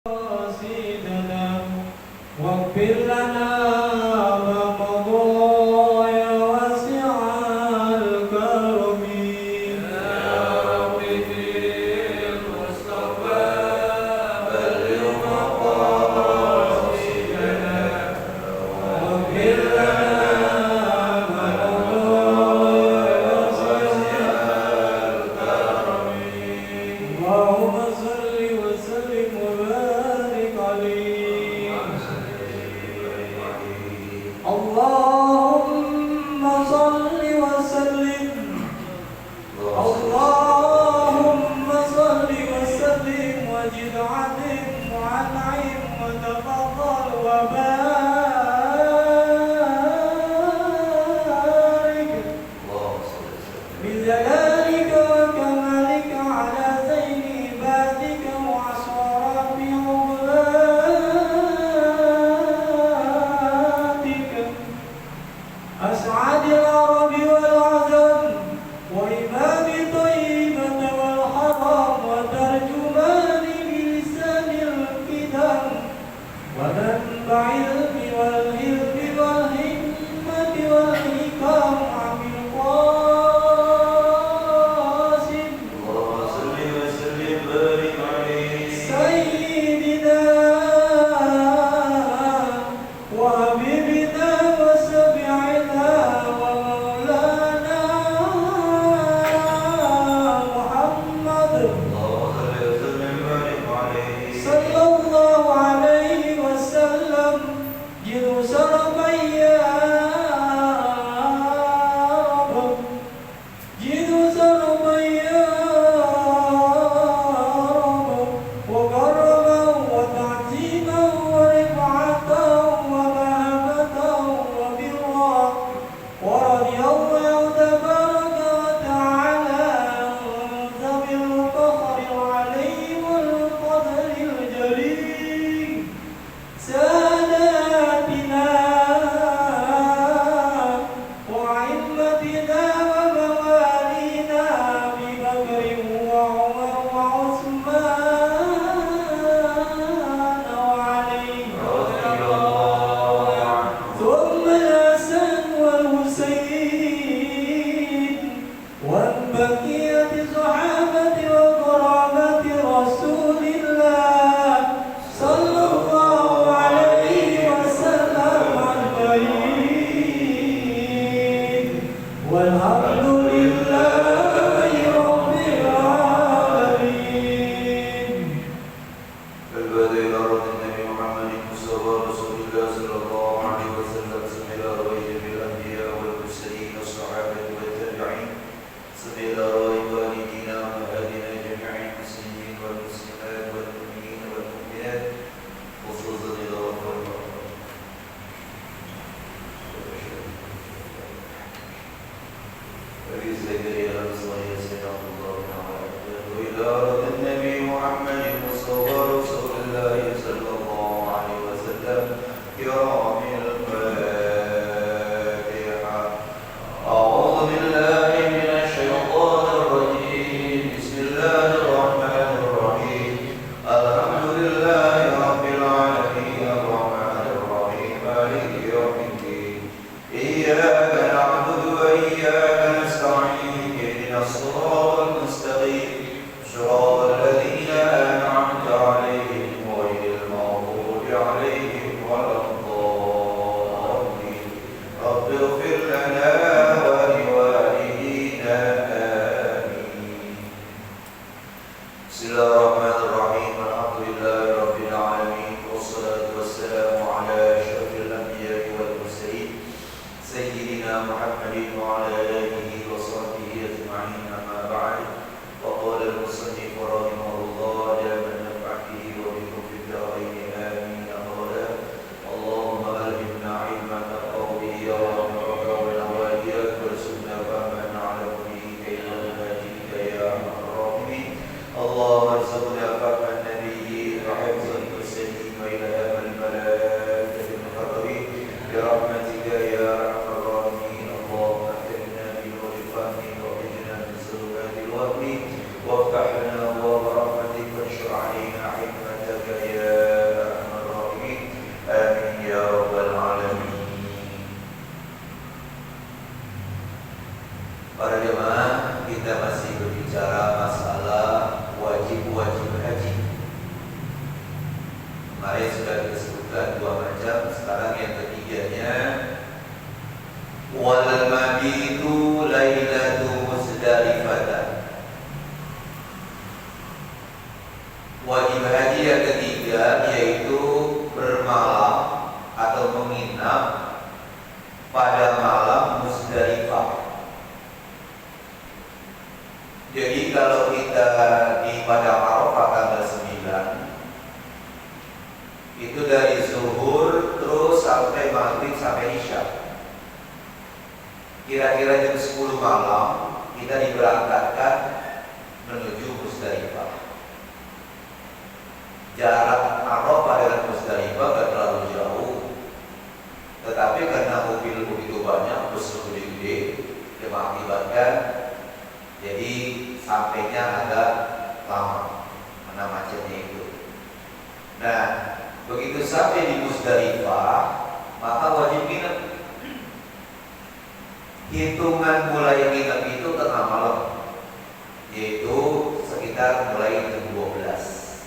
مقاصدنا واغفر لنا ما مضى يا واسع الكرم يا رب في المصطفى بلغ مقاصدنا واغفر لنا ما مضى يا واسع الكرم اللهم صل وسلم وبارك عليه اللهم صل وسلم اللهم صل وسلم وزد عظم وانعم وتفضل وبارك بجلالك وكمالك على زين عبادك وعصارات عبادك أسعد العرب والعجم وإمام طيبة والحرم وترجمان بلسان القدم ومنبع العلم والهلم والهمة والحكم عن القاسم سيدنا وحبيبنا وشفيعنا ومولانا محمد صلى الله عليه وسلم جلوس ربيا جلوس ربيا وكرما وتعظيما ورفعة ومهبة وبرا ورضي الله تبارك وتعالى عن ذوي الفخر العليم والقدر الجليل ساداتنا وأئمتنا وموالينا أبي بكر وعمر وعثمان وعلي ثم الحسن والحسين والبقية صحابة وقرابة رسول الله صلى الله عليه وسلم أجمعين والحمد لله رب العالمين. البدء إلى رب النبي محمد مصطفى رسول الله صلى الله عليه وسلم سمع إلى رواية الأنبياء والمرسلين والصحابة والتابعين سمع إلى رواية والدينا وأهلنا جميع المسلمين والمسلمات والمؤمنين والمؤمنات خصوصا إلى رب العالمين. وإلى رب النبي محمد مصطفى رسول الله صلى الله عليه وسلم كرام الفاتحة. أعوذ بالله من الشيطان الرجيم. بسم الله الرحمن الرحيم. الحمد لله رب العالمين الرحمن الرحيم مالك يوم الدين. إياك نعبد وإياك نستعين. اهدنا الصراط المستقيم صراط الذين أنعمت عليهم غير المغضوب عليهم ولا الضالين. رب اغفر لنا ولوالدينا آمين. بسم الله الرحمن الرحيم. الحمد لله kemarin sudah disebutkan 2 macam. Sekarang yang ketiganya, wal mabitu lailatu Muzdalifah. Wajib haji yang ketiga yaitu bermalam atau menginap pada malam Muzdalifah. Jadi kalau kita di Padang Arafah tanggal 9, itu dari zuhur terus sampai maghrib sampai isya, kira-kira jam 10 malam kita diberangkatkan menuju Muzdalifah. Jarak Arafah dengan Muzdalifah gak terlalu jauh, tetapi karena mobil begitu banyak, bus gede-gede, yang mengakibatkan jadi sampainya agak lama karena macetnya itu. Nah, begitu sampai di Muzdalifah, maka wajib nginep. Hitungan mulai nginep itu tengah malam, yaitu sekitar mulai jam 12.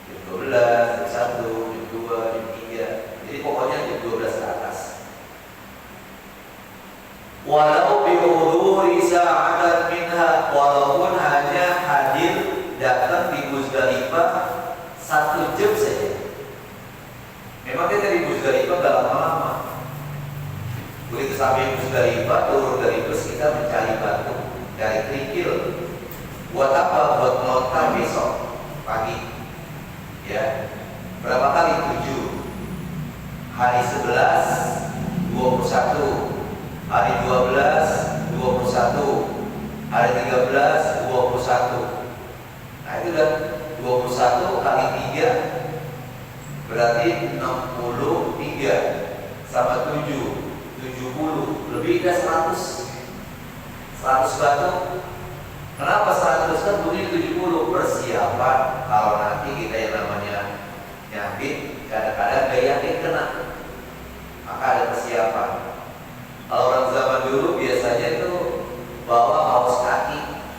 Jam 12, jam 1, jam 2, jam 3. Jadi pokoknya jam 12 ke atas. Walau bi'udhuri sa'atan minha, walaupun hanya hadir datang di Muzdalifah 1 jam saja. Memang kita di Muzdalifah gak lama-lama. Begitu sampai Muzdalifah, turun dari bus, kita mencari batu, dari kerikil. Buat apa? Buat melontar besok pagi. Ya, berapa kali? 7. Hari 11, 21. Hari 12, 21. Hari 13, 21. Nah itu udah 21 kali 3 berarti 63 sama 7, 70, lebih dari 100 batu. Kenapa 100? Kan bunyi 70. Persiapan kalau nanti kita yang namanya nyambit, kadang-kadang gak yakin kena, maka ada persiapan. Kalau orang zaman dulu biasanya itu bawa kaos kaki,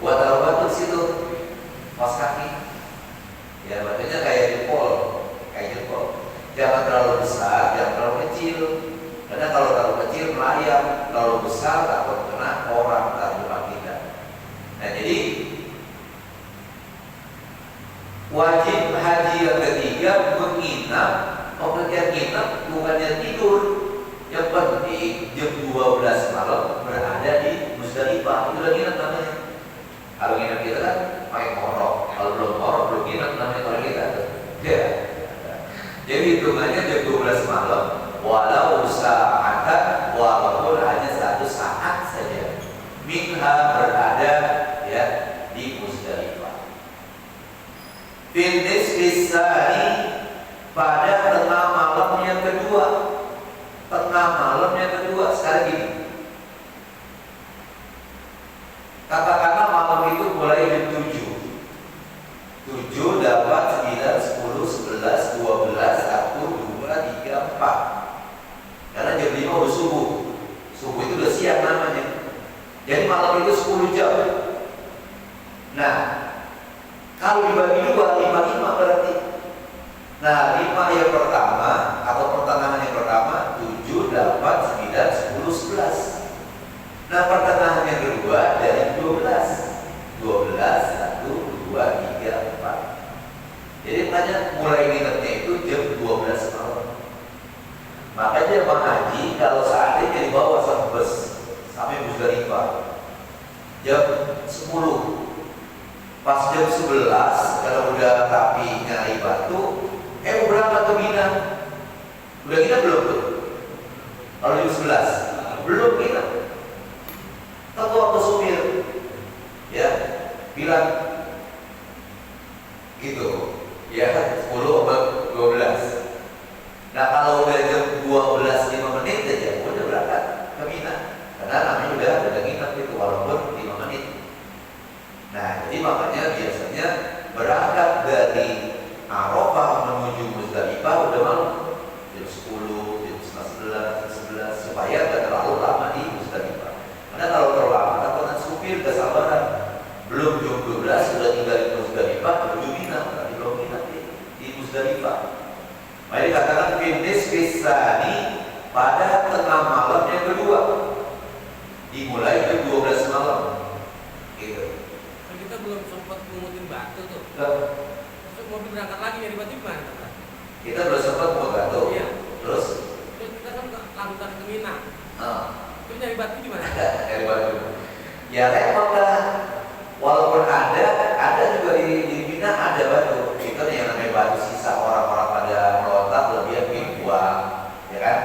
buat taruh batu di situ, kaos kaki. Ya batunya kayak jempol. Jangan terlalu besar, jangan terlalu kecil. Karena kalau terlalu kecil melayang, terlalu besar takut kena orang atau depan kita. Nah jadi wajib haji yang ketiga menginap. Pengertian nginap bukannya tidur. Yang penting jam 12 malam berada di Muzdalifah, itu udah nginap namanya. Kalau nginap kita kan pakai korok, kalau belum korok belum nginap namanya kalau kita tuh. Ya. Jadi hitungannya jam 12 malam, walau sa'atan, walaupun hanya 1 saat saja. Minha berada ya di Muzdalifah. Fitness bisani pada tengah malam yang kedua. Tengah malam yang kedua, sekarang gini. Katakanlah malam itu mulai jam 7, 8, 9, 10, 11, 12, 1, 2, 3, 4. Karena jam 5 udah subuh. Subuh itu udah siang namanya. Jadi malam itu 10 jam. Nah, kalau dibagi 2, 5 berarti. Nah, 5 yang pertama atau pertengahan yang pertama 7, 8, 9, 10, 11. Nah, pertengahan yang kedua dari 12, 1, 2, 3, 4. Jadi makanya mulai nginepnya itu jam 12 malam. Makanya Bang Haji kalau seandainya dibawa sama bus sampai Muzdalifah jam 10, pas jam 11 kalau udah rapi nyari batu, berangkat ke Mina. Udah kita belum tuh? Kalau jam 11 belum kita. Tentu waktu supir ya bilang gitu ya 10 atau 12. Nah kalau udah jam 12:05 aja udah berangkat ke Mina, karena namanya udah nginep itu walaupun 5 menit. Nah jadi makanya biasanya berangkat dari Arafah menuju Muzdalifah udah malam jam 10, jam 11, supaya gak terlalu lama di Muzdalifah. Karena kalau terlalu lama takutnya supir kesabaran, belum jam 12 sudah tinggal di Muzdalifah menuju Mina, belum Mina di Muzdalifah. Maka dikatakan fitness fisani pada tengah malam yang kedua, dimulai jam 12 malam. Gitu. Kita belum sempat mengutin batu tuh. Terus mobil berangkat lagi dari batu gimana? Kita belum sempat mau batu. Iya. Terus kita kan lanjutan ke Minang. Terus nyari batu gimana? Nyari batu. Ya repot lah. Walaupun ada juga di Minang ada batu. Itu yang namanya batu sisa orang-orang pada melontar lebih bikin buang, ya kan?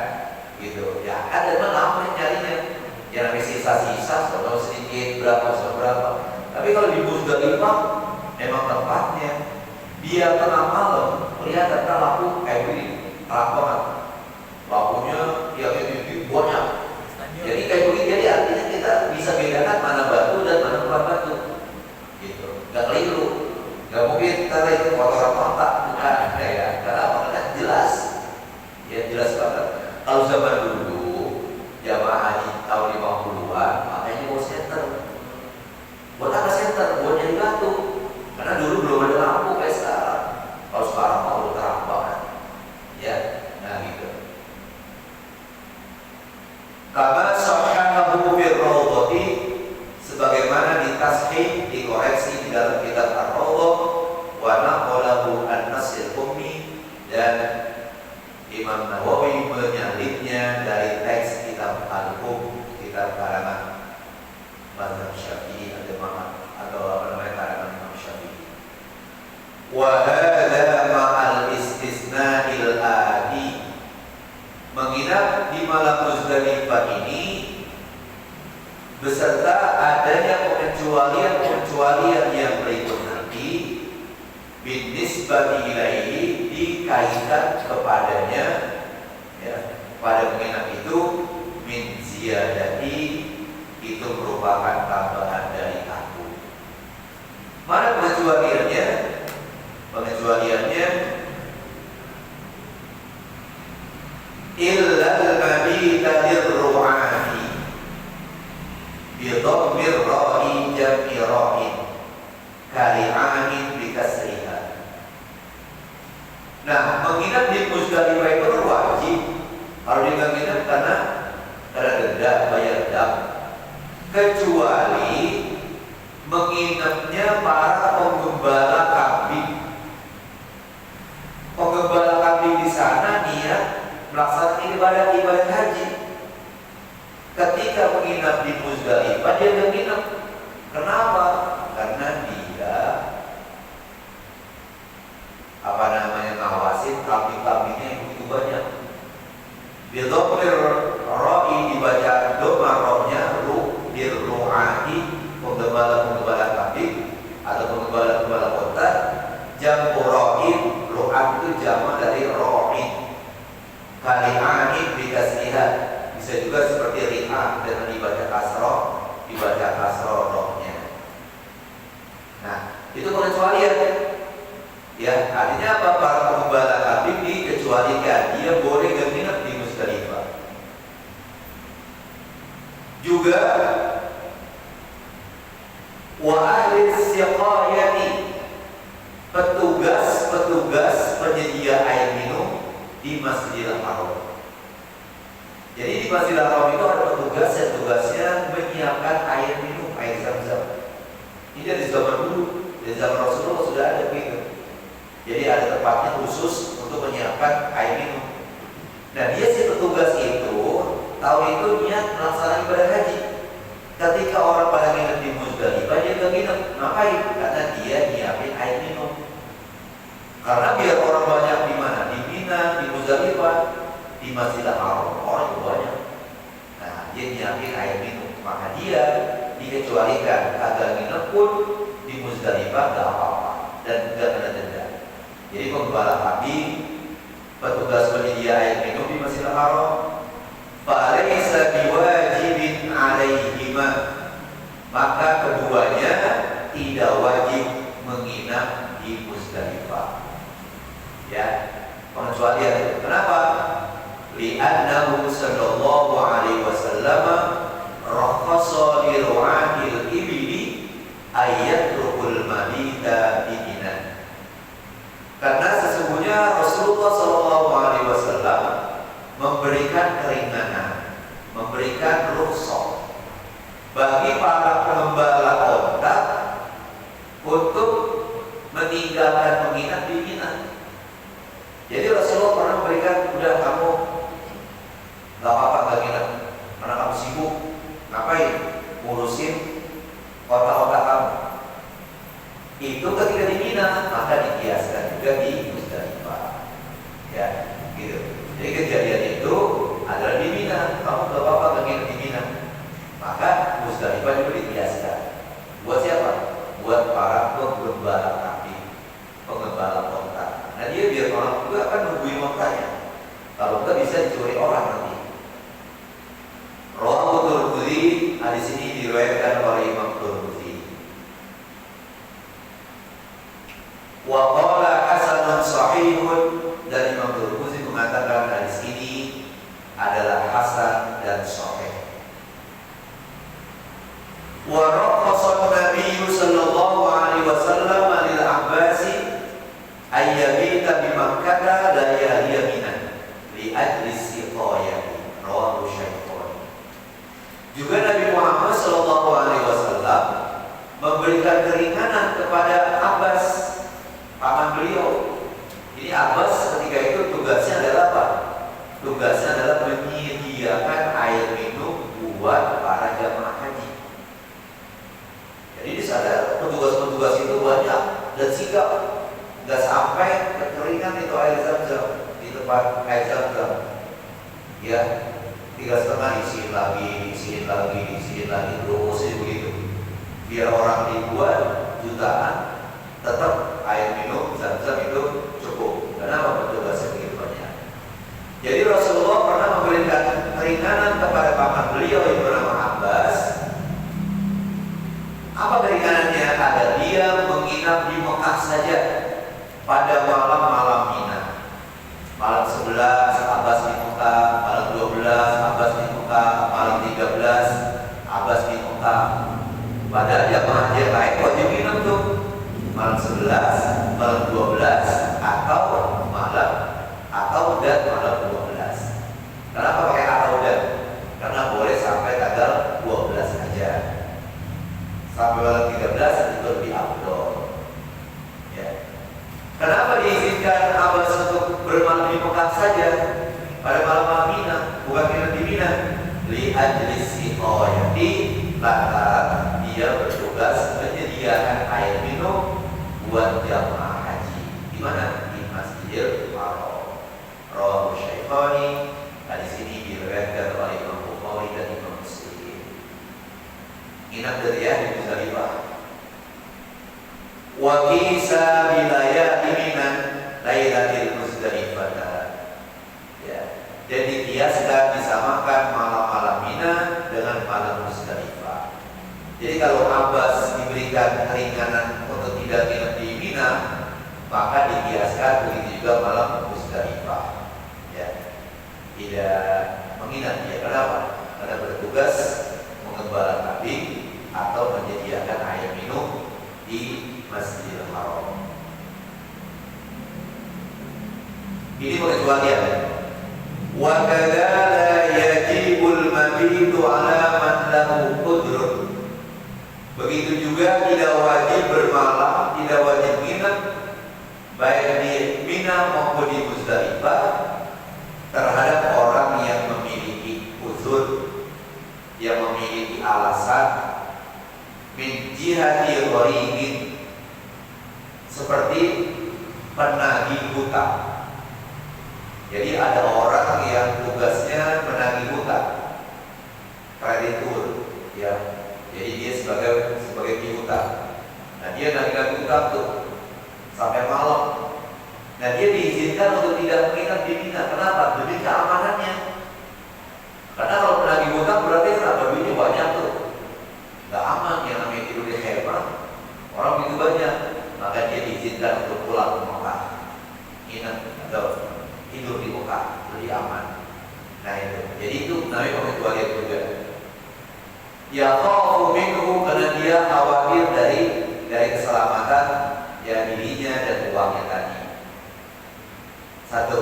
Gitu. Ya ada mana nyarinya. Yang namanya sisa-sisa, soal sedikit berapa. Tapi kalau di Musdalifah memang tempatnya dia tengah malam kelihatan kan lampu kayak gini, terang banget. Lampunya yang itu banyak. Jadi kayak begini, jadi artinya kita bisa bedakan mana batu dan mana bukan batu. Gitu. Gak keliru. Gak mungkin kita itu kotoran otak, bukan ya. Karena makanya jelas. Ya jelas banget. Kalau zaman dulu jamaah haji tahun 50-an, makanya bawa senter. Buat apa senter? Buat nyari batu. Karena dulu belum ada lampu kayak sekarang. Kalau sekarang mau udah terang banget. Ya, nah gitu. Kama sahahu fir rawdati, sebagaimana ditashih, dikoreksi di dalam kitab Ar-Rawdah, wa naqalahu an-Nasr Ummi, dan Imam Nawawi menyalibnya dari teks kitab Al-Qum, kitab karangan mazhab Syafi'i atau karangan Imam Syafi'i. Wa hadza ma'al istisna'il adi, menginap di malam Muzdalifah ini beserta adanya pengecualian yang berikut nanti, bin nisbati ilaihi, dikaitkan kepadanya, ya, pada menginap itu, min ziyadati, itu merupakan tambahan dari aku. Mana pengecualiannya? Pengecualiannya illal mabita lirru'ani bi dhammir ra'i jam'i ra'in kali'anin bi kasriha. Nah, menginap di Musdalifah itu wajib. Kalau dia menginap karena denda, bayar dam. Kecuali menginapnya para penggembala kambing. Penggembala kambing di sana niat melaksanakan ibadah haji. Ketika menginap di Musdalifah dia menginap. Kenapa? Karena dia ngawasin kambing-kambingnya yang begitu banyak. Bidhamir ra'i, dibaca dhamma rohnya, ru'ani, penggembala kambing atau penggembala kota. Jam ra'in, ru'an itu jamak dari ra'in. Kali'ani bikasriha, bisa juga seperti ri'an dengan dibaca kasroh rohnya. Nah, itu pengecualian. Ya, artinya apa? Para penggembala kambing dikecualikan, dia boleh menginap di Musdalifah. Juga wa ahli siqayati, petugas penyedia air minum di Masjidil Haram. Jadi di Masjidil Haram itu ada petugas yang tugasnya menyiapkan air minum, air Zam-Zam. Ini dari zaman dulu, dari zaman Rasulullah sudah ada begitu. Jadi ada tempatnya khusus untuk menyiapkan air minum. Nah, dia si petugas itu tahun itu niat melaksanakan ibadah haji. Ketika orang pada nginep di Musdalifah, dia nggak nginep. Ngapain? Karena dia nyiapin air minum. Karena biar orang banyak di mana? Di Mina, di Musdalifah, di Masjidil Haram orang itu banyak. Nah, dia nyiapin air minum. Maka dia dikecualikan kagak nginep pun di Musdalifah nggak apa-apa dan nggak kena denda. Jadi penggembala kambing, petugas penyedia air minum di Masjidil Haram, falaysa biwajibin alaihima, maka keduanya tidak wajib menginap di Musdalifah. Ya, pengecualian. Kenapa? Li'annahu sallallahu alaihi wasallam rakhasa li ru'anil ibli ayatrukul mabita bi'inan. Karena sesungguhnya Rasulullah SAW Shallallahu Alaihi Wasallam memberikan keringanan, memberikan rukhsah bagi para pengembala onta untuk meninggalkan menginap di Mina. Jadi Rasulullah pernah memberikan, udah kamu nggak apa-apa nggak nginap, karena kamu sibuk, ngapain? Ngurusin kota-kota kamu. Itu ketika di Mina, maka dikiaskan juga di Muzdalifah. Ya, gitu. Jadi kejadian itu adalah di Mina, kamu nggak apa-apa nggak nginap di Mina, maka Muzdalifah juga dikiaskan. Buat siapa? Buat para pengembala kambing, pengembala onta. Nah dia biar orang juga akan nungguin ontanya. Kalau enggak bisa dicuri orang nanti. Rawahu Tirmidzi, hadis ini diriwayatkan oleh Imam Tirmidzi. Wa qala hasanun sahihun, dan Imam Tirmidzi mengatakan hadis ini adalah hasan dan sahih. Wa rakhasa Nabi sallallahu alaihi wasallam lil Abbasi ayyabita bi Makkah layaliya Mina li ajli siqayah. Rawahu Syaikhani. Juga Nabi Muhammad sallallahu alaihi wasallam memberikan keringanan kepada Abbas, paman beliau. Ini Abbas ketika itu tugasnya adalah apa? Tugasnya adalah menyediakan air minum buat para jamaah haji. Jadi di sana petugas-petugas itu banyak dan sigap, nggak sampai kekeringan itu air Zam-Zam di tempat air Zam-Zam. Ya, 3,5 isiin lagi terus begitu. Biar orang ribuan, jutaan, tetap air minum Zam-Zam itu cukup. Kenapa petugasnya begitu banyak? Jadi Rasulullah pernah memberikan keringanan kepada paman beliau yang bernama Abbas. Apa keringanannya? Agar dia menginap di Mekah saja pada malam-malam Mina. Malam 11 Abbas di Mekah, malam 12 Abbas di Mekah, malam 13 Abbas di Mekah. Padahal jamaah yang lain wajib minum tuh malam 11, malam 12 atau dan malam 12. Kenapa pakai atau dan? Karena boleh sampai tanggal 12 saja. Sampai malam 13 itu lebih afdol. Ya. Kenapa diizinkan Abbas untuk bermalam di Mekah saja pada malam Mina, bukan minum di Mina? Li ajli siqayati, lantaran dia bertugas menyediakan air minum buat jamaah haji. Di mana? Di Masjidil Haram. Rawahu Syaikhani. Hadis ini diriwayatkan oleh Imam Bukhari dan Imam Muslim. Inap dari di Muzdalifah. Wa qisa bilayati minan lailatil Muzdalifah. Ya, dan dikiaskan disamakan malam-malam Mina dengan malam Muzdalifah. Jadi kalau Abbas diberikan keringanan untuk tidak nginep di Mina, maka dikiaskan begitu juga malam Muzdalifah. Ya, tidak menginap dia. Kenapa? Karena bertugas mengembala kambing atau menyediakan air minum di Masjidil Haram. Ini pengecualian. Wa kadzalika yajibul mabitu ala man lahu qudrun. Begitu juga tidak wajib bermalam, tidak wajib nginep baik di Mina maupun di Muzdalifah terhadap orang yang memiliki uzur, yang memiliki alasan min jihati gharimin, seperti penagih hutang. Jadi ada orang yang tugasnya menagih hutang, kreditur, ya. Jadi dia sebagai piutang. Nah dia nagih hutang tuh sampai malam. Nah dia diizinkan untuk tidak menginap di Mina. Kenapa? Demi keamanannya. Karena kalau menagih hutang berarti kenapa? Duitnya banyak tuh. Gak aman, yang namanya tidur di khemah. Orang begitu banyak, maka dia diizinkan untuk pulang ke Mekah, nginap atau tidur di Mekah, lebih aman. Nah itu. Jadi itu namanya pengecualian juga. Ya khafu minhu, karena dia khawatir dari keselamatan ya dirinya dan uangnya tadi. Satu.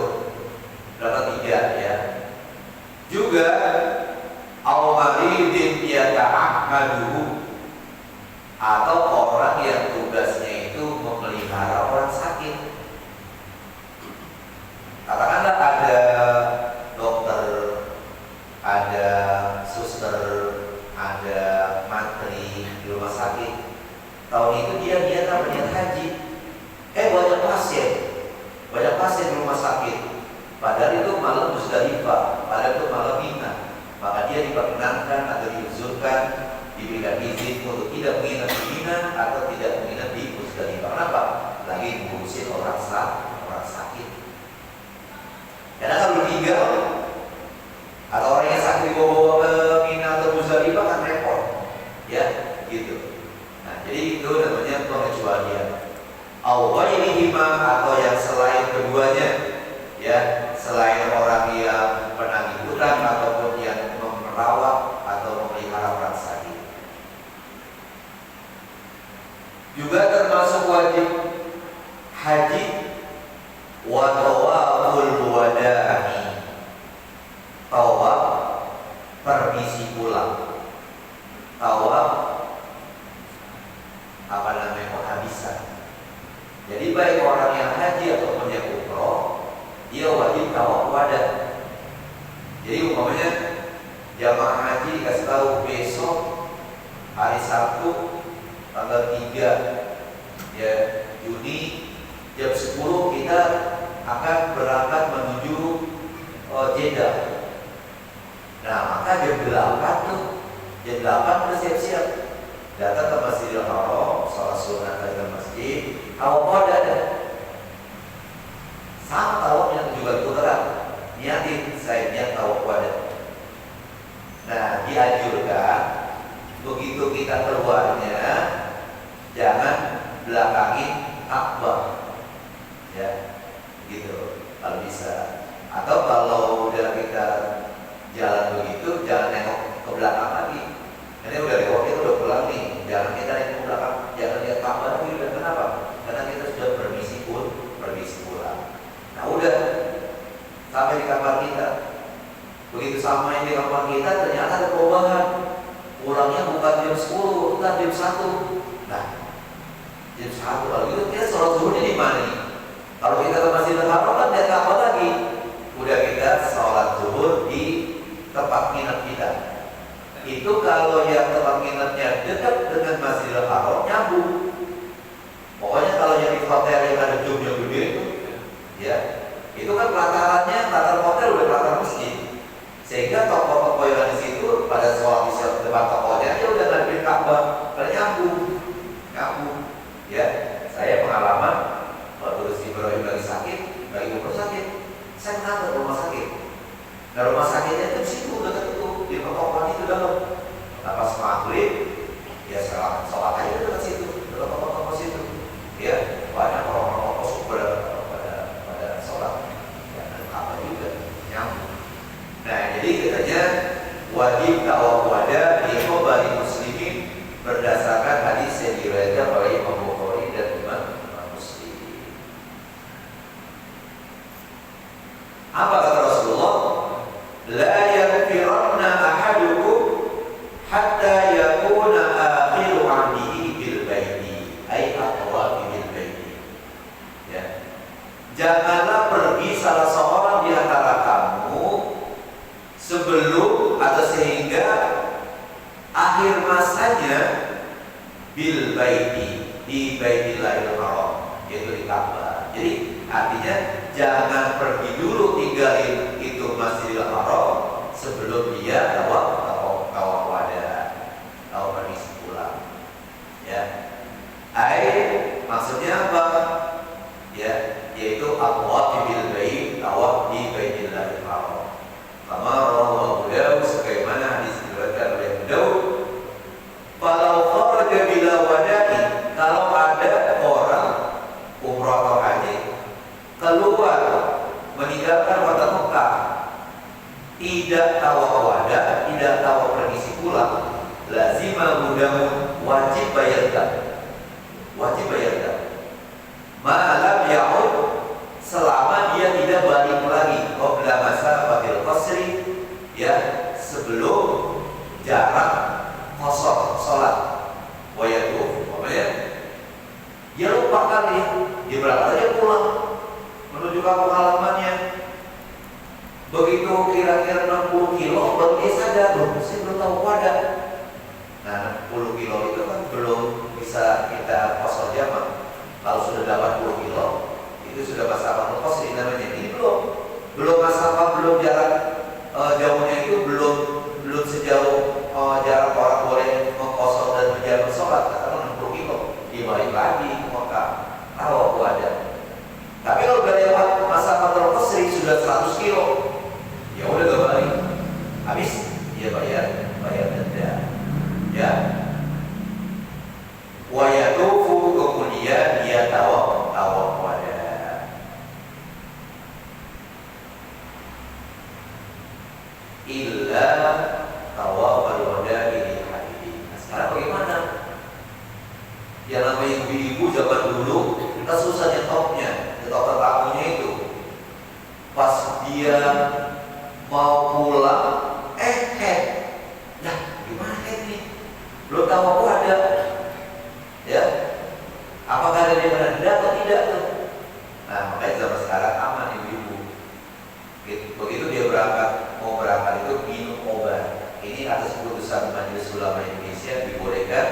Juga al-maridin yata'ahhaduhu, atau orang yang tugasnya itu memelihara orang sakit. Katakanlah ada dokter, ada suster, ada mantri di rumah sakit. Tahun itu dia berniat haji. Banyak pasien di rumah sakit. Padahal itu malam Musdalifah, padahal itu malam Mina. Maka dia diperkenankan atau diusulkan, diberikan izin untuk tidak menginap di Mina atau tidak menginap di Musdalifah. Kenapa? Lagi ngurusin orang sakit. Karena kalau ditinggal atau orang yang sakit dibawa ke Mina atau Musdalifah kan repot, ya gitu. Nah, jadi itu namanya pengecualian. Al-ghairihima, atau yang selain keduanya, ya, selain orang yang penagih hutang ataupun yang merawat atau memelihara orang sakit. Juga termasuk wajib haji wa tawaful wada'i, tawaf permisi pulang, tawaf penghabisan. Jadi baik orang yang haji ataupun yang umroh, dia wajib tawaf wada. Jadi umpamanya jamaah haji dikasih tahu besok hari Sabtu tanggal 3 ya Juni jam 10 kita akan berangkat menuju Jeddah. Nah, maka jam 8 tuh, jam 8 udah siap-siap datang ke Masjidil Haram, sholat sunat di masjid, tawaf wada ada. Sama tawafnya juga putaran, niatin saya niat tawaf wada. Nah, dianjurkan begitu kita keluarnya jangan belakangin Ka'bah, ya, gitu kalau bisa. Atau kalau udah kita jalan begitu, jangan nengok ke belakang lagi. Ini udah lewat, kita udah pulang nih, jangan kita nengok ke belakang, jangan lihat Ka'bah lagi. Kenapa? Karena kita sudah permisi pulang. Nah, udah sampai di kamar kita. Begitu sampai di kamar kita, ternyata ada perubahan. Pulangnya bukan jam 10, bukan jam 1. Nah, jam 1 kalau gitu kita sholat zuhurnya di mana nih? Kalau kita ke Masjidil Haram kan lihat Ka'bah lagi. Udah kita sholat zuhur di tempat nginep kita. Itu kalau yang tempat nginepnya dekat dengan Masjidil Haram nyambung. Pokoknya kalau yang di hotel yang ada jumlah gede itu, ya, itu kan latar hotel udah latar masjid. Sehingga toko-toko yang di situ pada sholat di depan tokonya, ya udah ngadepin Ka'bah, karena nyambung, ya. Saya pengalaman waktu si Ibrahim lagi sakit, lagi sakit, saya mengantar rumah sakit. Nah, rumah sakitnya itu di situ dekat itu, di tokoan itu dalam. Nah, pas maghrib, ya sholat aja dekat situ, dekat toko-toko situ, ya. Banyak orang-orang toko pada sholat, ya, dan Ka'bah juga nyambung. Nah, jadi katanya wajib tawaf wada di bagi muslimin berdasarkan hadis yang diriwayatkan oleh Imam Bukhari dan Imam Muslim. Apa kata Rasulullah? La yakfiranna ahadukum hatta yakuna akhiru amdihi bil baiti, ay at-tawaf bil baiti. Ya. Janganlah pergi salah seorang di antara kamu sebelum atau sehingga akhir masanya bil baiti, di Baitillahil Haram, yaitu di Ka'bah. Jadi artinya jangan pergi dulu tinggalin itu Masjidil Haram sebelum dia tawaf wada, tawaf permisi pulang. Ya, maksudnya apa? Ya, yaitu at-tawaf bil bait, tawaf di Baitillahil Haram. Kama rawahu Abu Dawud, sebagaimana hadis diriwayatkan oleh Abu Dawud. Kalau kharaja bila wada'i, kalau ada orang umrah atau haji keluar meninggalkan kota Mekah, tidak tawaf wada, tidak tawaf permisi pulang, lazima mudamun, wajib bayarkan. Malam ya'ud, selama dia tidak balik lagi qabla masa fadil qasri, ya, kampung halamannya. Begitu kira-kira 60 kilo baru dia sadar, loh saya belum tahu wadah. Nah 60 kilo itu kan belum bisa kita kosong jamak. Kalau sudah 80 kilo itu sudah masalah kos ini namanya. Ini belum masalah, belum jarak jauhnya itu belum sejauh jarak orang boleh mengkosong dan menjalankan sholat. Katakan 60 kilo dibalik lagi ke Mekah, tahu aku ada. Tapi kalau udah lewat masa kontrol kosri sudah 100 kilo, ya udah gak balik, habis dia bayar denda. Ya, wayatufu, kemudian dia tawaf wada. Illa tawaf wada ini hadidi. Nah, sekarang bagaimana? Yang namanya ibu-ibu zaman dulu kita susah nyetopnya tamunya itu. Pas dia mau pulang, dah gimana ini? Belum tahu aku ada, ya? Apakah ada dia benar atau tidak tuh? Nah, makanya zaman sekarang aman ibu-ibu. Begitu dia mau berangkat itu minum obat. Ini atas keputusan Majelis Ulama Indonesia dibolehkan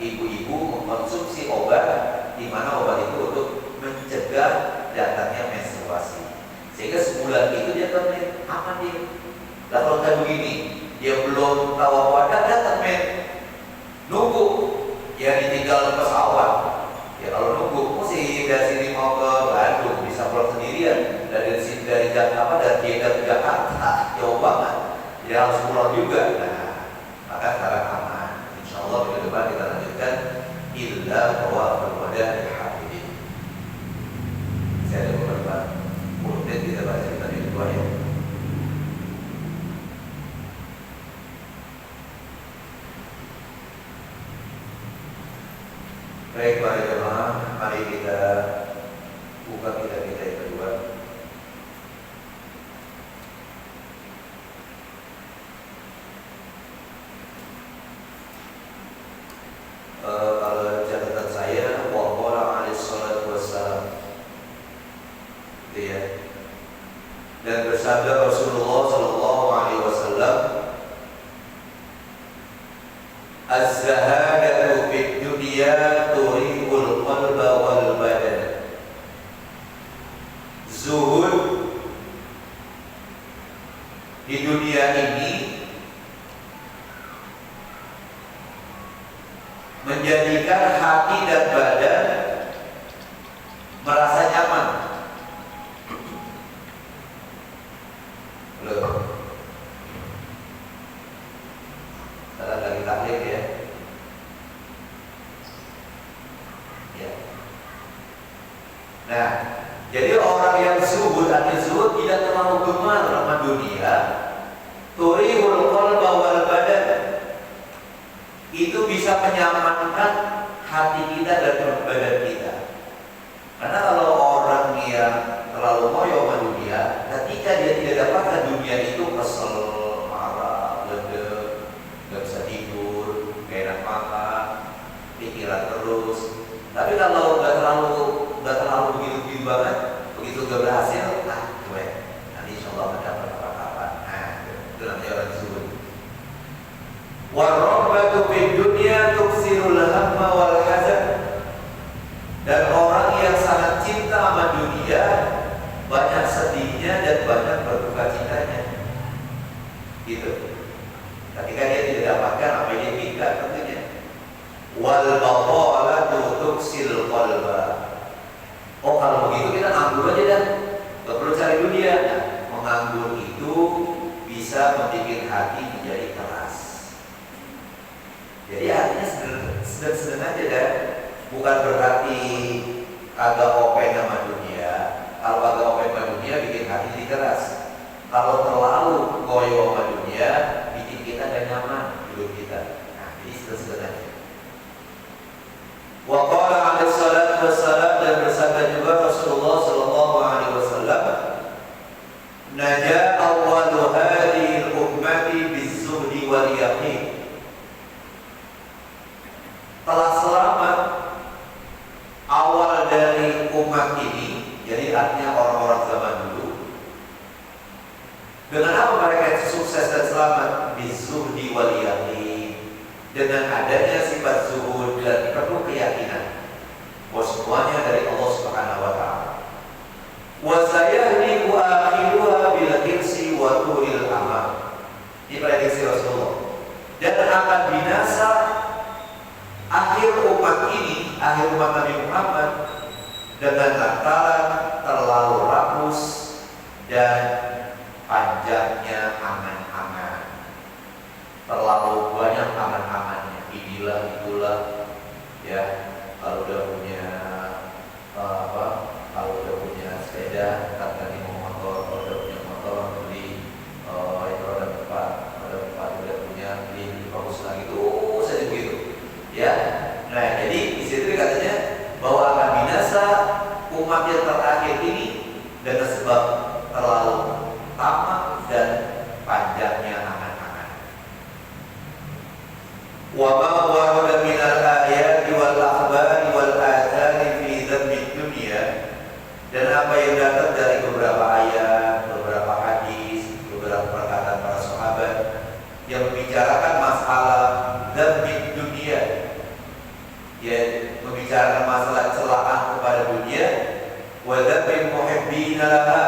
ibu-ibu mengkonsumsi obat, di mana obat itu untuk mencegah datangnya menstruasi. Sehingga sebulan itu dia temen aman dia. Lah kalau kayak begini, dia belum tahu apa datang nunggu, ya ditinggal pesawat. Ya kalau nunggu, mesti dari sini mau ke Bandung bisa pulang sendirian. Dari sini dari Jakarta dari Jeddah ke Jakarta jauh banget. Dia harus pulang juga. Nah, maka sekarang aman. Insya Allah minggu depan kita lanjutkan illa tawaful wada hadidin. Saya ada beberapa menit kita baca tadi dua ya. Baik para jemaah, mari kita buka kitab kita yang kedua. Kalau catatan saya, waqala alaihi salatu wassalam, gitu ya. Dan bersabda Rasulullah sallallahu alaihi wasallam, az-zahadatu fid dunya turihul qalba wal badan. Zuhud di dunia ini menjadikan hati dan badan merasa nyaman. Loh, salah lagi taklid ya. Nah, jadi orang yang zuhud, arti zuhud tidak terlalu gemar sama dunia, turihul qalba wal badan, itu bisa menyamankan hati kita dan badan kita. Karena kalau orang yang terlalu ngoyo sama dunia, ketika dia tidak dapatkan dunia itu kesel, marah, ledek, gak bisa tidur, gak enak makan, pikiran terus. Tapi kalau gak terlalu begitu banget, begitu gak berhasil, gue nanti insya Allah mendapat apa-apa. Nah, itu namanya orang zuhud. Warrabbatu fid dunya tuksirul hamma wal hazan. Dan orang yang sangat cinta sama dunia, banyak sedihnya dan banyak berduka citanya. Gitu. Ketika dia tidak dapatkan apa yang dia inginkan tentunya. Wal batalatu tuksil qalba. Oh kalau begitu kita nganggur aja dah, gak perlu cari dunia. Nah, menganggur itu bisa membuat hati menjadi keras. Jadi artinya sedang aja dah. Bukan berarti agak open sama dunia. Kalau agak open sama dunia bikin hati jadi keras. Kalau terlalu goyo sama dunia bikin kita gak nyaman hidup kita. Nah, jadi sedang aja. Wa qala alaihi salatu wassalam, dan bersabda juga Rasulullah sallallahu alaihi wasallam, naja awwalu hadhihi al-ummati biz-zuhdi wal yaqin. Telah selamat awal dari umat ini, jadi artinya orang-orang zaman Dengan apa mereka sukses dan selamat? Bizuhdi wal yaqin. Dengan adanya sifat zuhud dan penuh keyakinan bahwa semuanya dari Allah Subhanahu wa taala. Wa sayahliku akhiruha bil hirsi wa turil amal. Ini prediksi Rasulullah. Dan akan binasa akhir umat ini, akhir umat Nabi Muhammad dengan lantaran terlalu rakus dan panjangnya angan-angan. Terlalu banyak angan-angannya. Inilah itulah, ya. Kalau udah punya kalau udah punya sepeda, kata mau motor. Kalau udah punya motor, beli roda depan. Udah punya beli bagus lagi tuh, saja begitu. Ya, nah jadi di situ katanya bahwa akan binasa umat yang terakhir ini dengan sebab terlalu tamak dan panjangnya angan-angan. Wa ma warada minal ayati wal akhbari wal athari fi dhammi dunya, dan apa yang datang dari beberapa ayat, beberapa hadis, beberapa perkataan para sahabat yang membicarakan masalah dhammi dunya, ya, membicarakan masalah celaan kepada dunia, wa dhammi muhibbina laha,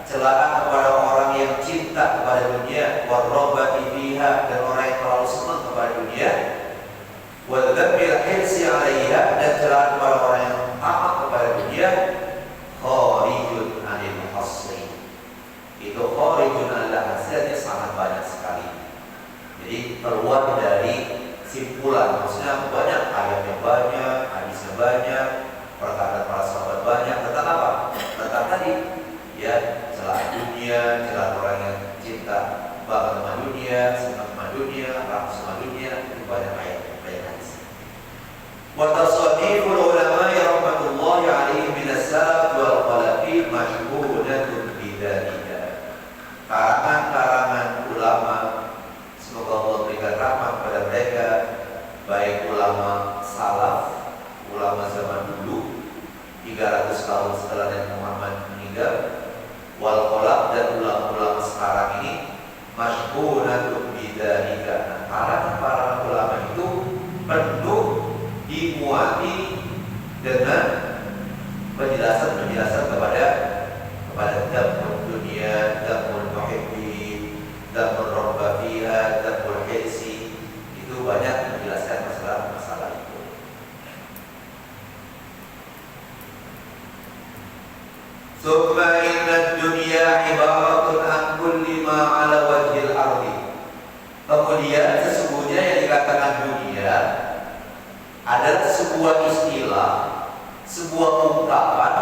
celaan kepada orang yang cinta kepada dunia, warrabati fiha, dan orang yang terlalu senang kepada dunia, wa dhammi al-hirsi 'alaiha, dan celaan kepada orang yang tamak kepada dunia, kharijun 'anil hasri. Itu kharijun 'anil hasilnya sangat banyak sekali. Jadi keluar dari simpulan, maksudnya banyak, ayatnya banyak, hadisnya banyak, perkataan para sahabat banyak tentang apa? Tentang tadi, ya, celaan dunia, celaan orang yang cinta banget sama dunia, senang sama dunia, rakus sama dunia, itu banyak ayat, banyak hadis. Wa tasanniful ulama rahmatullahi alaihim min as-salaf wal khalafin majhunatun bidzalika. Karangan-karangan ulama, semoga Allah berikan rahmat kepada mereka, baik ulama salaf, ulama zaman dulu 300 tahun setelah Nabi Muhammad meninggal, wal khalaf, dan ulama-ulama sekarang ini, masyhunatun bidzalika. Para ulama itu penuh dimuati dengan penjelasan-penjelasan kepada dhamul dunia, dhamul muhibbin, dhamul rabba fiha, dhamul hirsi. Itu banyak menjelaskan masalah-masalah itu. Summa inna dunya ibaratun an kulli ma 'ala wajhil ardi. Kemudian sesungguhnya yang dikatakan dunia adalah sebuah istilah, sebuah ungkapan,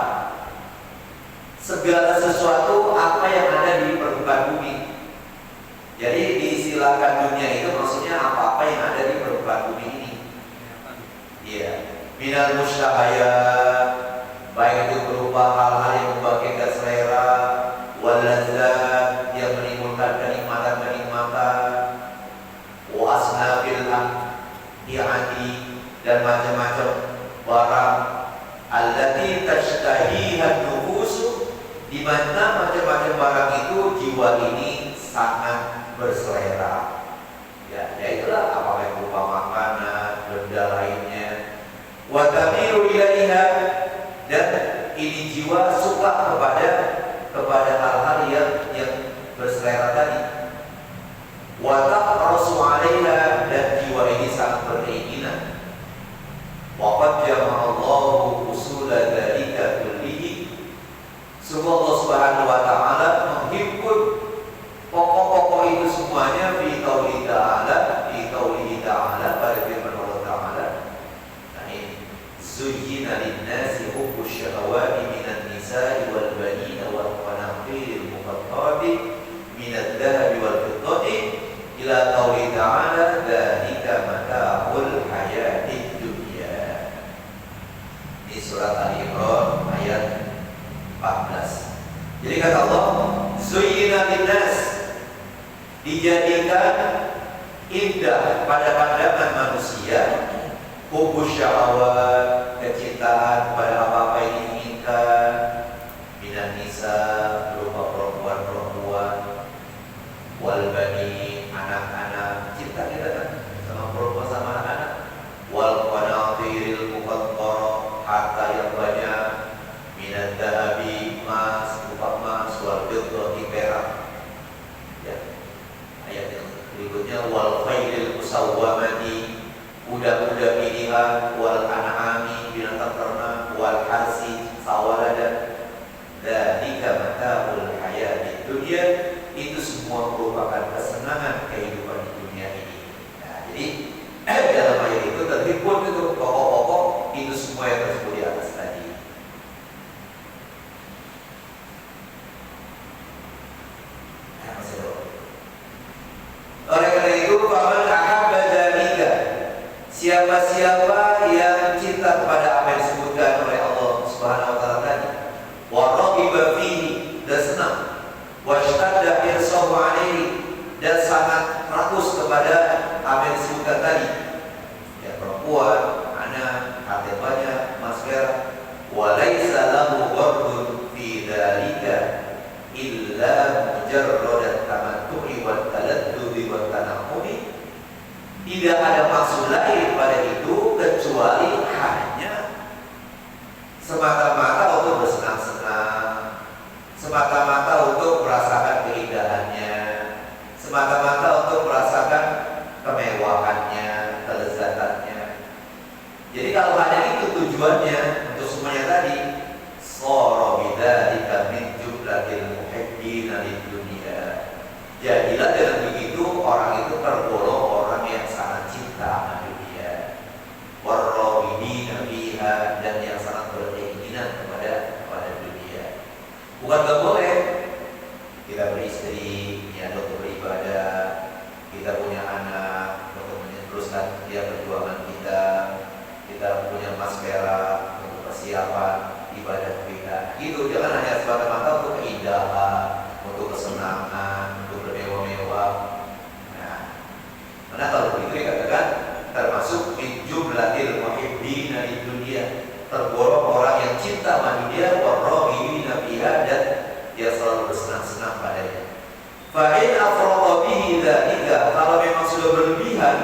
segala sesuatu apa yang ada di permukaan bumi. Jadi diistilahkan dunia itu maksudnya apa-apa yang ada di permukaan bumi ini. Iya, minal mushtahayat, baik itu berupa hal-hal yang membangkitkan selera, wal ladzat, yang menimbulkan kenikmatan-kenikmatan, wa asnafil amti'ati, dan macam-macam barang, allati tashtahiha nufusu, di mana macam-macam barang itu jiwa ini sangat berselera. Ya, yaitulah apakah berupa makanan, benda lainnya. Wa tamilu ilaiha, dan ini jiwa suka kepada hal-hal yang berselera tadi. Wa taqrasu 'alaiha, dan jiwa ini sangat berkeinginan. Wa qad jama'allahu usula dzalika kullihi, sungguh Allah Subhanahu wa taala menghimpun pokok-pokok itu semuanya fi qaulihi ta'ala, pada firman Allah taala. Nah ini, zuyyina lin-nasi hubbu syahawati minan nisa'i wal banina wal qanatiril muqattarati minadh dhahabi wal fiddati ila qaulihi ta'ala, dzalika mata'ul hayatid dunya. Ini surat Al-Imran ayat 14. Jadi kata Allah, zuyyina lin-nas, dijadikan indah pada pandangan manusia, hubbu syahawat, kecintaan pada apa-apa yang diinginkan, minan nisa, berupa perempuan-perempuan, wal bani, anak-anak, cinta kita kan sama perempuan sama anak-anak, wal qanatiril muqaddara, harta yang banyak, minad dahabi, emas, emas, wal fiddati, perak. Ya. Ayat yang berikutnya wal khailil musawwamati, kuda-kuda pilihan, wal an'ami, binatang ternak, wal harsi, sawaladan. Dzalika mata'ul hayatid dunya, itu semua merupakan kesenangan kehidupan di dunia ini. Nah, jadi dalam ayat itu terhimpun itu pokok-pokok itu semua yang tersebut di atas tadi. Nah, masih ada. Oleh karena itu, faman ahabba dzalika, siapa-siapa yang cinta kepada apa yang disebutkan oleh Allah Subhanahu wa taala tadi, wa raghiba fihi, dan senang, washtadda hirsahu alaihi, dan sangat rakus kepada apa yang disebutkan tadi, ya perempuan, anak, harta banyak, emas perak, wa laisa lahu ghardun fi dzalika illa mujarradat tamattu'i wa taladdubi wa tanahumi, tidak ada maksud lain pada itu kecuali hanya semata-mata untuk bersenang-senang, semata-mata untuk merasakan keindahannya, semata-mata untuk merasakan kemewahannya, kelezatannya. Jadi kalau hanya itu tujuannya untuk semuanya tadi, shara bidzalika min jumlatil muhibbina lid dunya, jadilah dengan begitu orang itu tergolong orang yang sangat cinta sama dunia, warraghibina fiha, dan yang sangat berkeinginan kepada dunia. Bukan gak boleh kita beristri, ya untuk beribadah, kita punya anak untuk meneruskan dia perjuangan kita punya emas perak untuk persiapan ibadah kita. Itu jangan hanya semata-mata untuk keindahan, untuk kesenangan, untuk bermewah-mewah. Nah, karena kalau begitu dikatakan termasuk min jumlatil muhibbina lid dunya, tergolong orang yang cinta sama dunia, warraghibina fiha, dan dia selalu bersenang-senang padanya. Fa in afrata bihi dzalika, kalau memang sudah berlebihan,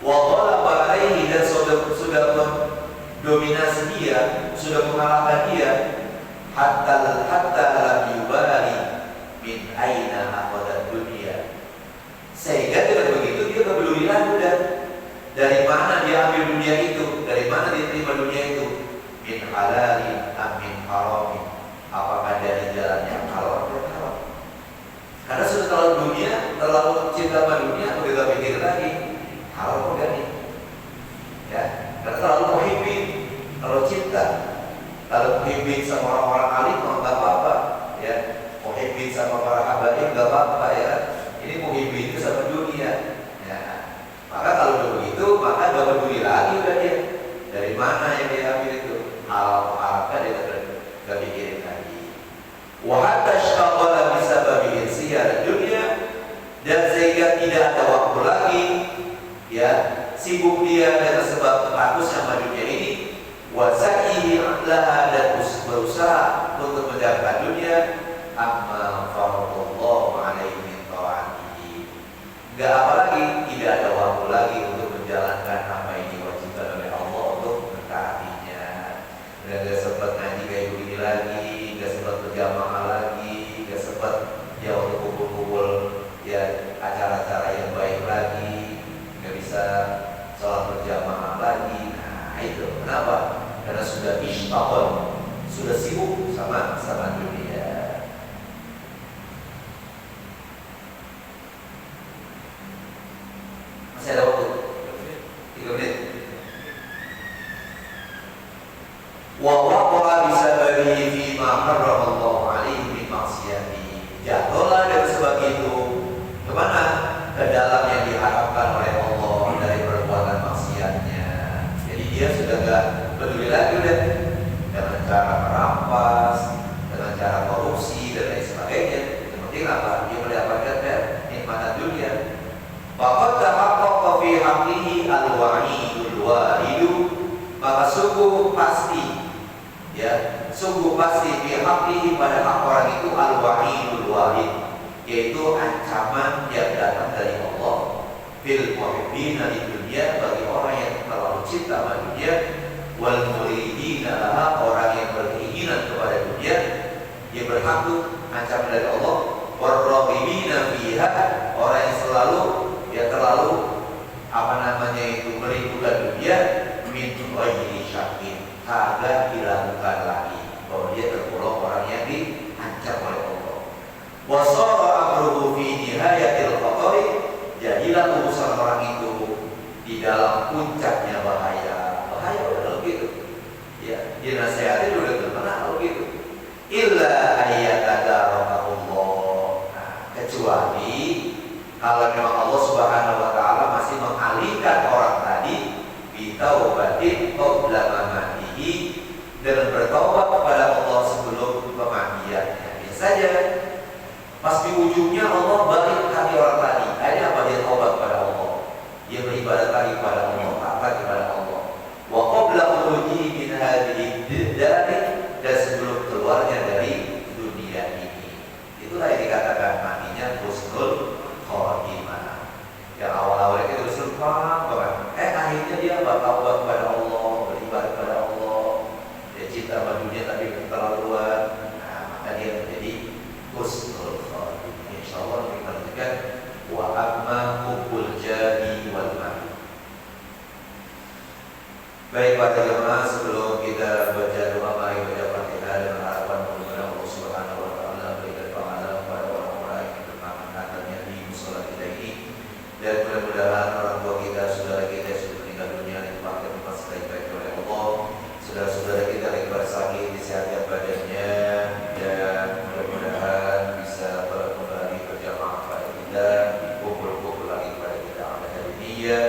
wa ghalaba alaihi, dan sudah mendominasi dia, sudah mengalahkan dia, hatta lam yubali min aina akhadha dunya, sehingga dengan begitu dia kebeluri lagi, dan dari mana dia ambil dunia itu, dari mana dia terima dunia itu, min halalin am min haramin, apakah dari jalan yang halal atau haram. Karena sudah terlalu dunia, terlalu cinta sama dunia, begitu pikir lagi halal bukan ini, ya, karena terlalu muhibbin, terlalu cinta. Kalau muhibbin sama orang-orang alim nggak apa-apa, ya, muhibbin sama para habaib nggak apa-apa, ya. Ini muhibbin itu sama dunia, ya. Maka kalau begitu, maka nggak peduli lagi udah dia dari mana yang dia ambil itu, halal haramnya dia nggak pikirin lagi. Wa hatta syaghala bisababi insiyar dunia, dan sehingga tidak ada waktu lagi, ya, sibuk dia dengan sebab rakus sama dunia ini, wasa'ihi laha, dan berusaha untuk mendapatkan dunia, amma faradallahu alaihi min ta'atihi, enggak apa lagi, tidak ada waktu lagi untuk menjalankan apa yang diwajibkan oleh Allah untuk mentaatinya. Enggak sempat ngaji kayak begini lagi, enggak sempat berjamaah lagi, enggak sempat ya untuk kumpul-kumpul ya acara-acara yang baik lagi, enggak bisa sholat berjamaah lagi. Nah itu kenapa? Karena sudah ishtaqal, sudah sibuk sama dunia. Masih ada waktu 3 menit. Wa waqa'a bisababihi fi ma harramallahu alaihi min maksiyatihi, jatuhlah dari sebab itu kemana? Ke dalam yang diharapkan oleh Allah dari perbuatan maksiatnya. Jadi dia sudah gak peduli lagi udah dengan cara merampas, dengan cara korupsi dan lain sebagainya. Yang penting apa? Dia mendapatkan nikmat dunia. Faqad tahaqqaqa fi haqqihi al-wa'idul waridu, maka sungguh pasti, ya, sungguh pasti fi haqqihi pada hak orang itu al-wa'idul warid, yaitu ancaman yang datang dari Allah fil muhibbina di dunia bagi orang yang terlalu cinta sama dunia, wal muridina laha orang yang berkeinginan kepada dunia, dia berhak tuh ancaman dari Allah, warrahimina fiha orang yang terlalu merindukan dunia, min ghairi syakin kagak diragukan lagi bahwa dia tergolong orang yang diancam oleh Allah. Wasara amruhu fi nihayatil khatari, jadilah urusan orang itu di dalam puncaknya bahaya udah gitu ya, dia nasihatin udah gimana kalau gitu. Illa ayyatadarakaullah, kecuali kalau memang Allah Subhanahu wa taala masih mengalihkan orang tadi bitaubatin qabla mamatihi, dengan bertobat kepada Allah sebelum kematiannya. Biasanya pas di ujungnya Allah balik hati orang tadi. Akhirnya apa? Dia taubat kepada Allah, dia beribadat lagi kepada Allah, taat kepada Allah. Wa qabla khurujihi min hadhihi dari, dan sebelum keluarnya dari dunia ini. Itulah yang dikatakan matinya husnul khotimah. Yang awal-awalnya kita terus lupa banget. Akhirnya dia bertaubat kepada Allah, beribadah kepada Allah. Dia cinta sama dunia tapi keterlaluan. Maka dia menjadi husnul khotimah. Insyaallah kita lanjutkan. Wa amma hubbul jadi wal mali. Baik para jemaah, sebelum kita baca doa, mari baca Fatihah dengan harapan mudah-mudahan Allah Subhanahu wa taala berikan pahala kepada orang-orang yang bermanfaat katanya di musala kita ini, dan mudah-mudahan orang tua kita, saudara kita yang sudah meninggal dunia ditempatkan di tempat sebaik-baik oleh Allah, saudara-saudara kita yang bersakit disehatkan badannya, dan mudah-mudahan bisa kembali berjamaah pada kita, kumpul-kumpul lagi pada kita pada hari ini ya.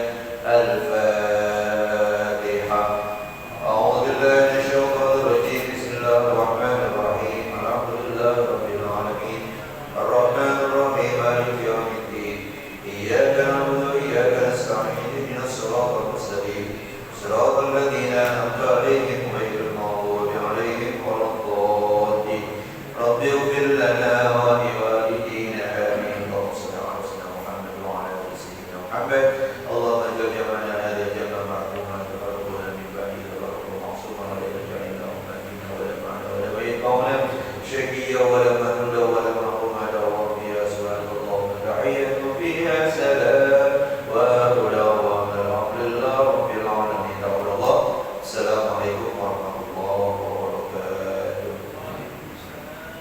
شقيا ولا